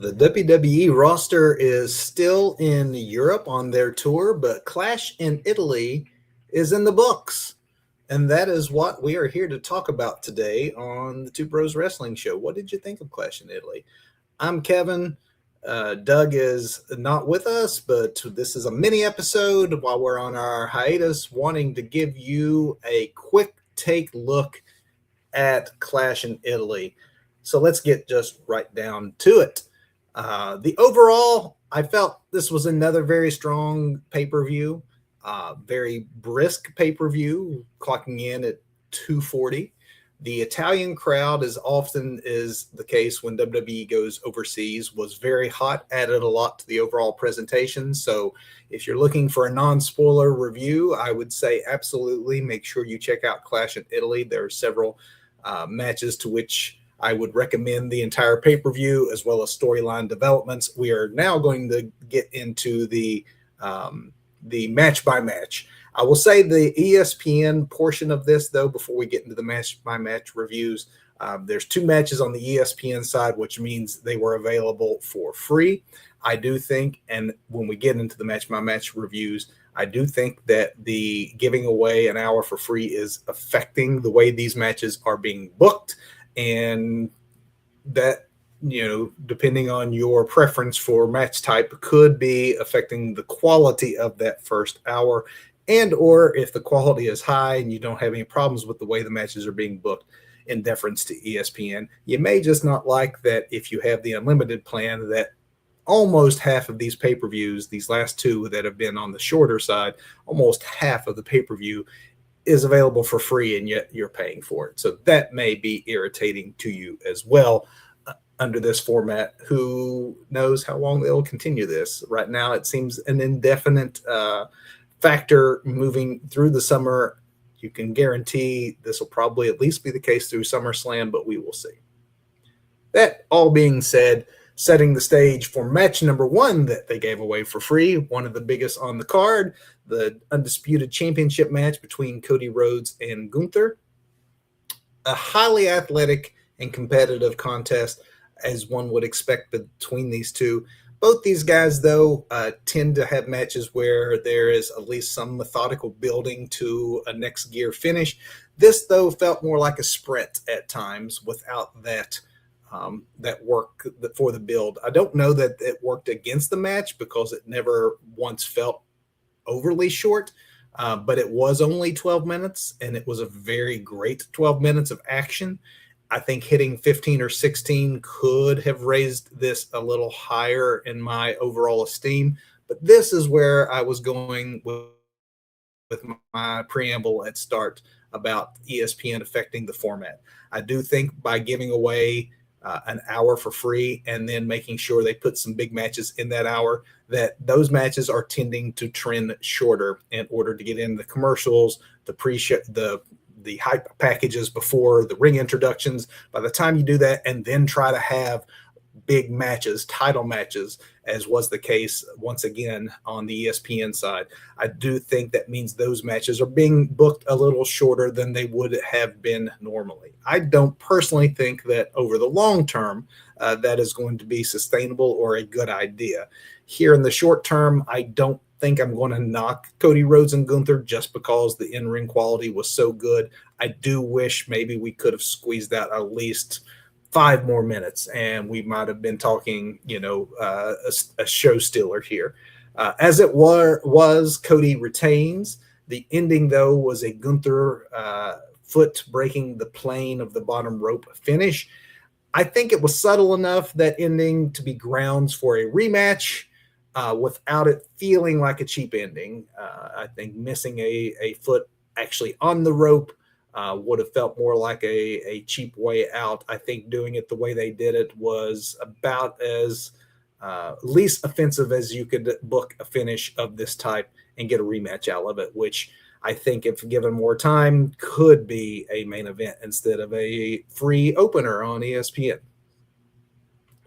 The WWE roster is still in Europe on their tour, but Clash in Italy is in the books. And that is what we are here to talk about today on the Two Bros Wrestling Show. What did you think of Clash in Italy? I'm Kevin. Doug is not with us, but this is a mini episode while we're on our hiatus, wanting to give you a quick take look at Clash in Italy. So let's get just right down to it. The overall, I felt this was another very strong pay-per-view, very brisk pay-per-view, clocking in at 240. The Italian crowd, as often is the case when WWE goes overseas, was very hot, added a lot to the overall presentation. So if you're looking for a non-spoiler review, I would say absolutely make sure you check out Clash in Italy. There are several matches to which I would recommend the entire pay-per-view, as well as storyline developments. We are now going to get into the match by match. I will say the ESPN portion of this, though, before we get into the match by match reviews, there's two matches on the ESPN side, which means they were available for free. I do think, and when we get into the match by match reviews, I do think that the giving away an hour for free is affecting the way these matches are being booked. And that, depending on your preference for match type, could be affecting the quality of that first hour. And or if the quality is high and you don't have any problems with the way the matches are being booked in deference to ESPN, you may just not like that if you have the unlimited plan that almost half of these pay-per-views, these last two that have been on the shorter side, almost half of the pay-per-view is available for free, and yet you're paying for it. So that may be irritating to you as well under this format. Who knows how long they'll continue this? Right now, it seems an indefinite factor moving through the summer. You can guarantee this will probably at least be the case through SummerSlam, but we will see. That all being said, setting the stage for match number one that they gave away for free, one of the biggest on the card, the Undisputed Championship match between Cody Rhodes and Gunther. A highly athletic and competitive contest, as one would expect between these two. Both these guys, though, tend to have matches where there is at least some methodical building to a next gear finish. This, though, felt more like a sprint at times without that work for the build. I don't know that it worked against the match because it never once felt overly short, but it was only 12 minutes, and it was a very great 12 minutes of action. I think hitting 15 or 16 could have raised this a little higher in my overall esteem, but this is where I was going with my preamble at start about ESPN affecting the format. I do think by giving away an hour for free and then making sure they put some big matches in that hour, that those matches are tending to trend shorter in order to get in the commercials, the hype packages before the ring introductions. By the time you do that and then try to have big matches, title matches, as was the case once again on the ESPN side, I do think that means those matches are being booked a little shorter than they would have been normally. I don't personally think that over the long term that is going to be sustainable or a good idea. Here in the short term, I don't think I'm going to knock Cody Rhodes and Gunther just because the in-ring quality was so good. I do wish maybe we could have squeezed out at least 5 more minutes and we might have been talking, a show stealer here. As it was, Cody retains. The ending, though, was a Gunther foot breaking the plane of the bottom rope finish. I think it was subtle enough, that ending, to be grounds for a rematch without it feeling like a cheap ending. I think missing a foot actually on the rope would have felt more like a cheap way out. I think doing it the way they did it was about as least offensive as you could book a finish of this type and get a rematch out of it, which I think, if given more time, could be a main event instead of a free opener on ESPN.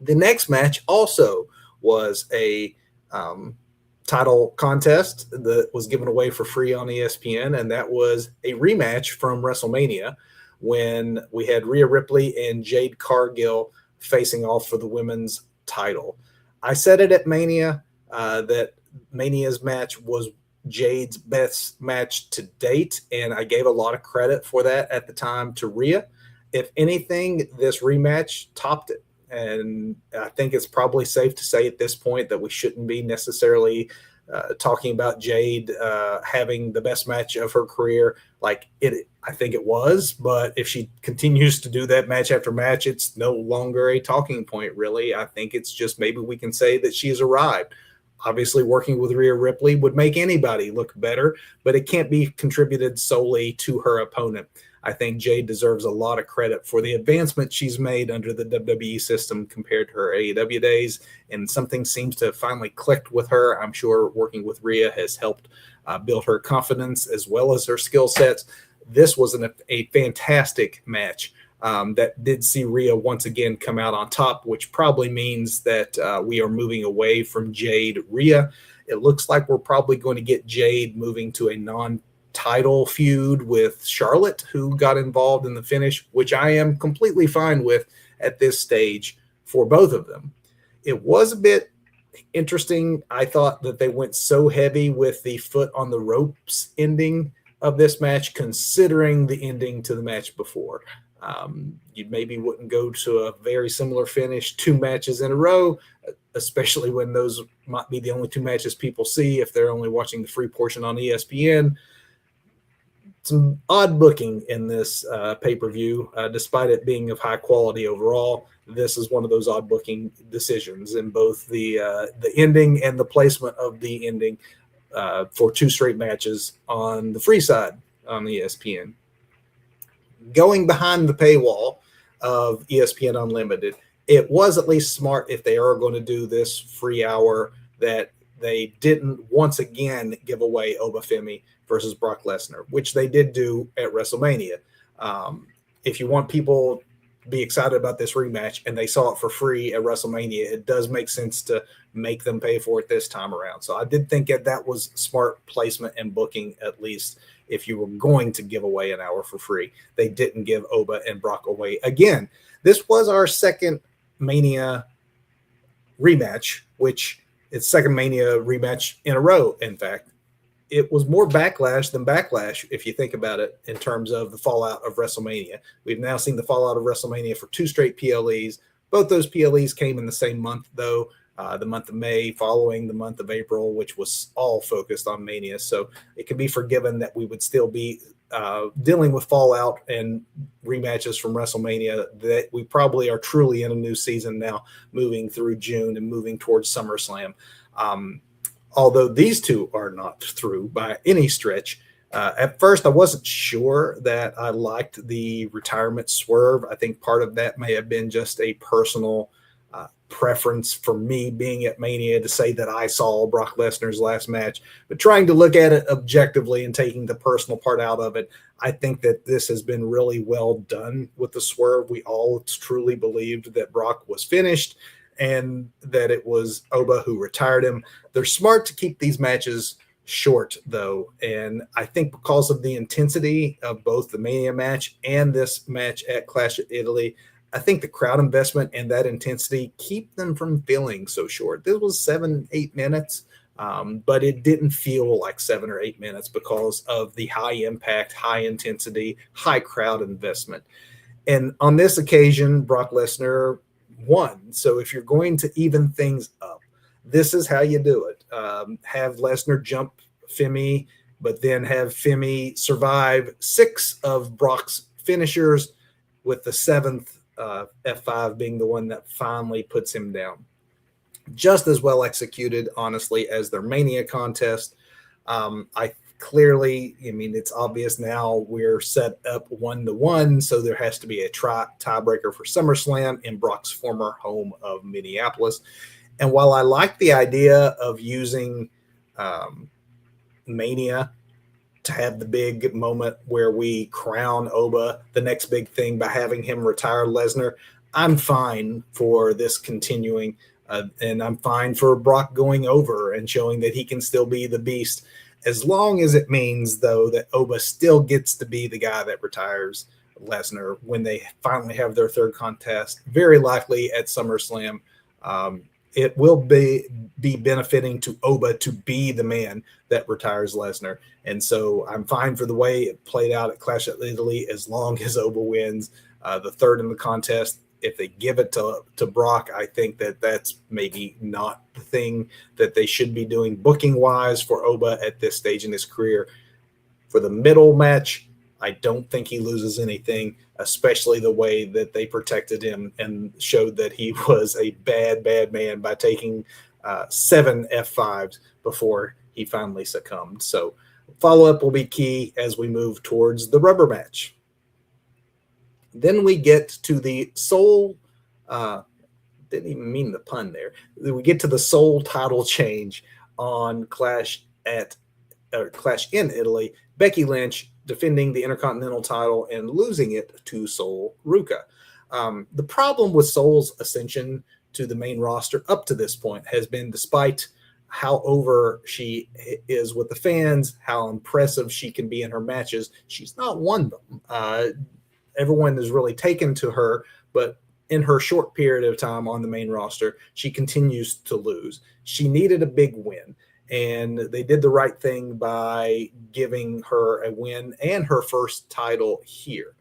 The next match also was a title contest that was given away for free on ESPN, and that was a rematch from WrestleMania when we had Rhea Ripley and Jade Cargill facing off for the women's title. I said it at Mania that Mania's match was Jade's best match to date, and I gave a lot of credit for that at the time to Rhea. If anything, this rematch topped it. And I think it's probably safe to say at this point that we shouldn't be necessarily talking about Jade having the best match of her career. Like it, I think it was, but if she continues to do that match after match, it's no longer a talking point, really. I think it's just maybe we can say that she has arrived. Obviously, working with Rhea Ripley would make anybody look better, but it can't be contributed solely to her opponent. I think Jade deserves a lot of credit for the advancement she's made under the WWE system compared to her AEW days, and something seems to have finally clicked with her. I'm sure working with Rhea has helped build her confidence as well as her skill sets. This was a fantastic match. That did see Rhea once again come out on top, which probably means that we are moving away from Jade Rhea. It looks like we're probably going to get Jade moving to a non-title feud with Charlotte, who got involved in the finish, which I am completely fine with at this stage for both of them. It was a bit interesting. I thought that they went so heavy with the foot on the ropes ending of this match, considering the ending to the match before. You maybe wouldn't go to a very similar finish 2 matches in a row, especially when those might be the only 2 matches people see if they're only watching the free portion on ESPN. Some odd booking in this pay-per-view, despite it being of high quality overall. This is one of those odd booking decisions in both the ending and the placement of the ending for 2 straight matches on the free side on ESPN. Going behind the paywall of ESPN Unlimited, it was at least smart if they are going to do this free hour that they didn't once again give away Obafemi versus Brock Lesnar, which they did do at WrestleMania. If you want people to be excited about this rematch and they saw it for free at WrestleMania, it does make sense to make them pay for it this time around. So I did think that was smart placement and booking, at least if you were going to give away an hour for free. They didn't give Oba and Brock away again. This was our second Mania rematch, which it's second Mania rematch in a row, in fact. It was more backlash than backlash, if you think about it, in terms of the fallout of WrestleMania. We've now seen the fallout of WrestleMania for 2 straight PLEs. Both those PLEs came in the same month, though, the month of May following the month of April, which was all focused on Mania. So it can be forgiven that we would still be dealing with fallout and rematches from WrestleMania, that we probably are truly in a new season now, moving through June and moving towards SummerSlam. Although these 2 are not through by any stretch. At first, I wasn't sure that I liked the retirement swerve. I think part of that may have been just a personal preference for me being at Mania to say that I saw Brock Lesnar's last match. But trying to look at it objectively and taking the personal part out of it, I think that this has been really well done with the swerve. We all truly believed that Brock was finished and that it was Oba who retired him. They're smart to keep these matches short, though, and I think because of the intensity of both the Mania match and this match at Clash at Italy, I think the crowd investment and that intensity keep them from feeling so short. This was 7-8 minutes, but it didn't feel like 7 or 8 minutes because of the high impact, high intensity, high crowd investment. And on this occasion, Brock Lesnar won. So if you're going to even things up, this is how you do it. Have Lesnar jump Femi, but then have Femi survive 6 of Brock's finishers, with the 7th F5 being the one that finally puts him down. Just as well executed, honestly, as their Mania contest. It's obvious now we're set up 1-1, so there has to be a tiebreaker for SummerSlam in Brock's former home of Minneapolis. And while I like the idea of using Mania to have the big moment where we crown Oba the next big thing by having him retire Lesnar, I'm fine for this continuing, and I'm fine for Brock going over and showing that he can still be the beast, as long as it means, though, that Oba still gets to be the guy that retires Lesnar when they finally have their third contest, very likely at SummerSlam. It will be benefiting to Oba to be the man that retires Lesnar. And so I'm fine for the way it played out at Clash at Italy as long as Oba wins the third in the contest. If they give it to Brock, I think that that's maybe not the thing that they should be doing booking wise for Oba at this stage in his career. For the middle match, I don't think he loses anything, especially the way that they protected him and showed that he was a bad, bad man by taking 7 F5s before he finally succumbed. So follow up will be key as we move towards the rubber match. Then we get to the Soul. Didn't even mean the pun there. We get to the Soul title change on Clash in Italy. Becky Lynch defending the Intercontinental title and losing it to Sol Ruca. The problem with Sol's ascension to the main roster up to this point has been, despite how over she is with the fans, how impressive she can be in her matches, she's not won them. Everyone is really taken to her, but in her short period of time on the main roster, she continues to lose. She needed a big win, and they did the right thing by giving her a win and her first title here.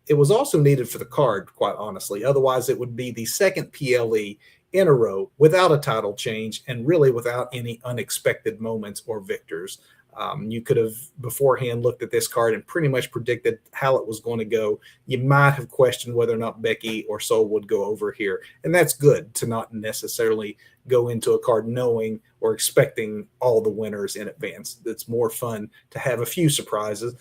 It was also needed for the card, quite honestly. Otherwise, it would be the second PLE in a row without a title change and really without any unexpected moments or victors. You could have beforehand looked at this card and pretty much predicted how it was going to go. You might have questioned whether or not Becky or Sol would go over here. And that's good to not necessarily go into a card knowing or expecting all the winners in advance. It's more fun to have a few surprises.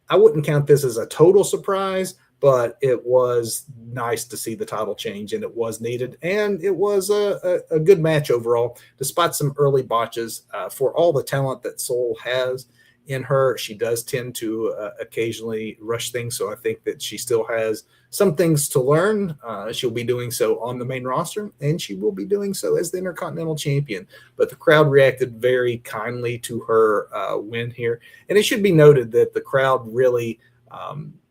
I wouldn't count this as a total surprise, but it was nice to see the title change, and it was needed, and it was a good match overall, despite some early botches. For all the talent that Sol has in her, she does tend to occasionally rush things, so I think that she still has some things to learn. She'll be doing so on the main roster, and she will be doing so as the Intercontinental Champion. But the crowd reacted very kindly to her win here, and it should be noted that the crowd really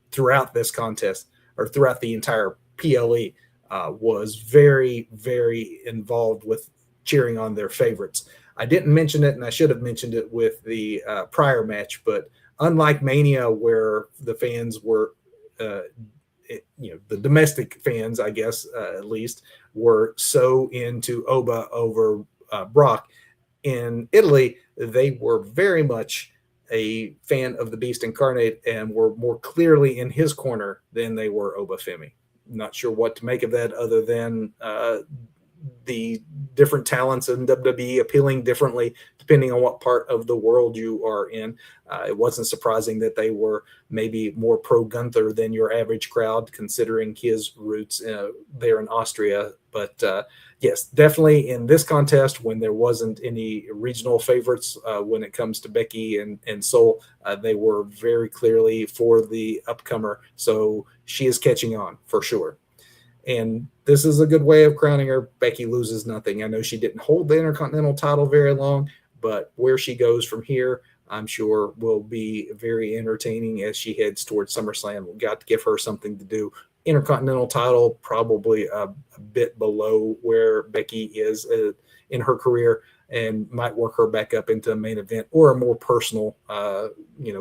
throughout this contest, or throughout the entire PLE, was very, very involved with cheering on their favorites. I didn't mention it, and I should have mentioned it with the prior match, but unlike Mania, where the fans were, the domestic fans, I guess, at least, were so into Oba over Brock, in Italy, they were very much a fan of the Beast Incarnate and were more clearly in his corner than they were Oba Femi. Not sure what to make of that, other than the different talents in WWE appealing differently depending on what part of the world you are in. It wasn't surprising that they were maybe more pro Gunther than your average crowd, considering his roots there in Austria. But yes, definitely in this contest, when there wasn't any regional favorites when it comes to Becky and Sol, they were very clearly for the upcomer. So she is catching on for sure. And this is a good way of crowning her. Becky loses nothing. I know she didn't hold the Intercontinental title very long, but where she goes from here, I'm sure will be very entertaining as she heads towards SummerSlam. We've got to give her something to do. Intercontinental title, probably a bit below where Becky is in her career, and might work her back up into a main event or a more personal,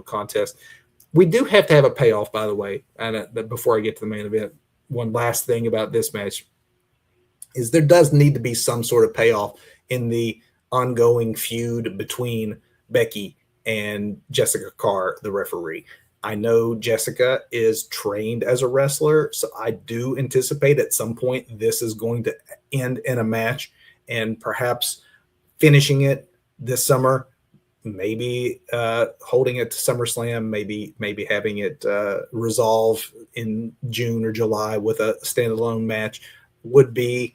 contest. We do have to have a payoff, by the way. And before I get to the main event, one last thing about this match is there does need to be some sort of payoff in the ongoing feud between Becky and Jessica Carr, the referee. I know Jessica is trained as a wrestler, so I do anticipate at some point this is going to end in a match, and perhaps finishing it this summer, maybe holding it to SummerSlam, maybe having it resolve in June or July with a standalone match would be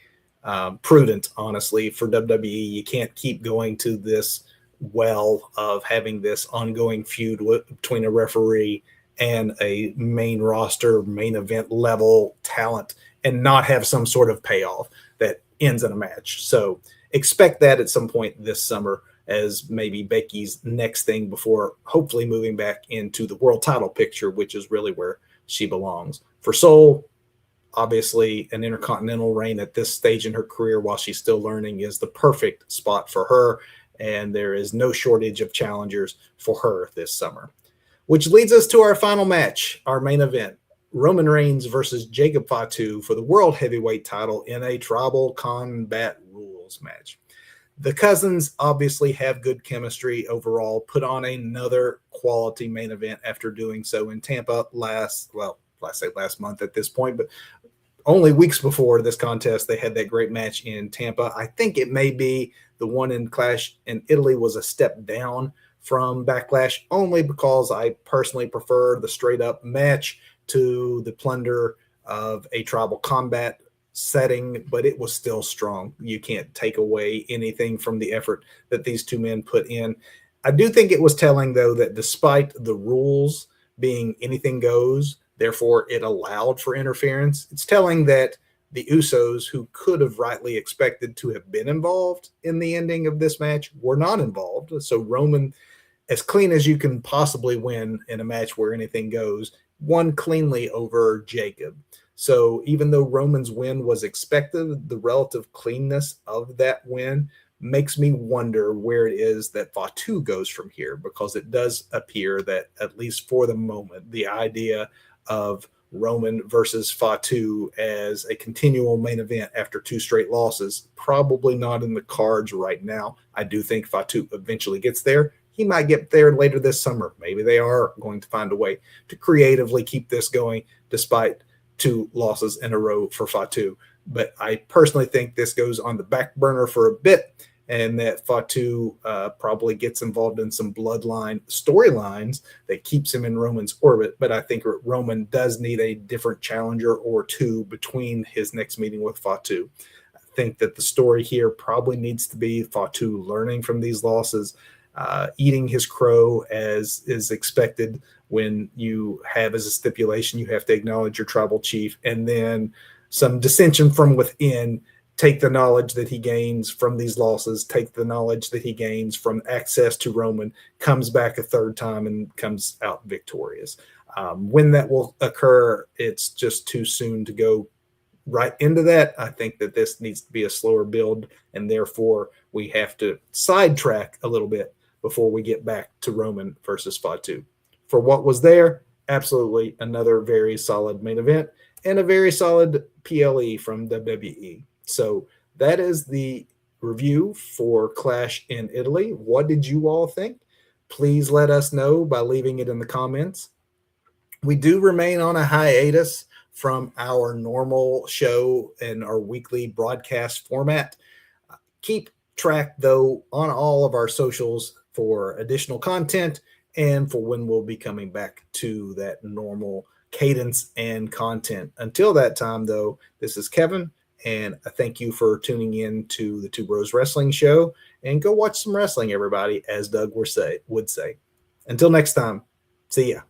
prudent, honestly, for WWE. You can't keep going to this well of having this ongoing feud between a referee and a main roster, main event level talent and not have some sort of payoff that ends in a match. So expect that at some point this summer as maybe Becky's next thing before hopefully moving back into the world title picture, which is really where she belongs. For Sol, Obviously, an intercontinental reign at this stage in her career while she's still learning is the perfect spot for her, and there is no shortage of challengers for her this summer. Which leads us to our final match, our main event. Roman Reigns versus Jacob Fatu for the World Heavyweight title in a Tribal Combat Rules match. The cousins obviously have good chemistry overall, put on another quality main event after doing so in Tampa last month at this point, but only weeks before this contest, they had that great match in Tampa. I think it may be the one in Clash in Italy was a step down from Backlash, only because I personally prefer the straight up match to the plunder of a tribal combat setting, but it was still strong. You can't take away anything from the effort that these two men put in. I do think it was telling, though, that despite the rules being anything goes, therefore it allowed for interference, it's telling that the Usos, who could have rightly expected to have been involved in the ending of this match, were not involved. So Roman, as clean as you can possibly win in a match where anything goes, won cleanly over Jacob. So even though Roman's win was expected, the relative cleanness of that win makes me wonder where it is that Fatu goes from here, because it does appear that, at least for the moment, the idea of Roman versus Fatu as a continual main event after two straight losses, probably not in the cards right now. I do think Fatu eventually gets there. He might get there later this summer. Maybe they are going to find a way to creatively keep this going despite two losses in a row for Fatu. But I personally think this goes on the back burner for a bit, and that Fatu probably gets involved in some bloodline storylines that keeps him in Roman's orbit. But I think Roman does need a different challenger or two between his next meeting with Fatu. I think that the story here probably needs to be Fatu learning from these losses, eating his crow as is expected when you have as a stipulation, you have to acknowledge your tribal chief, and then some dissension from within. Take the knowledge that he gains from these losses, take the knowledge that he gains from access to Roman, comes back a third time and comes out victorious. When that will occur, it's just too soon to go right into that. I think that this needs to be a slower build, and therefore we have to sidetrack a little bit before we get back to Roman versus Fatu. For what was there, absolutely another very solid main event and a very solid PLE from WWE. So that is the review for Clash in Italy. What did you all think? Please let us know by leaving it in the comments. We do remain on a hiatus from our normal show and our weekly broadcast format. Keep track, though, on all of our socials for additional content and for when we'll be coming back to that normal cadence and content. Until that time, though, this is Kevin, and I thank you for tuning in to the Two Bros Wrestling Show. And go watch some wrestling, everybody, as Doug would say. Until next time, see ya.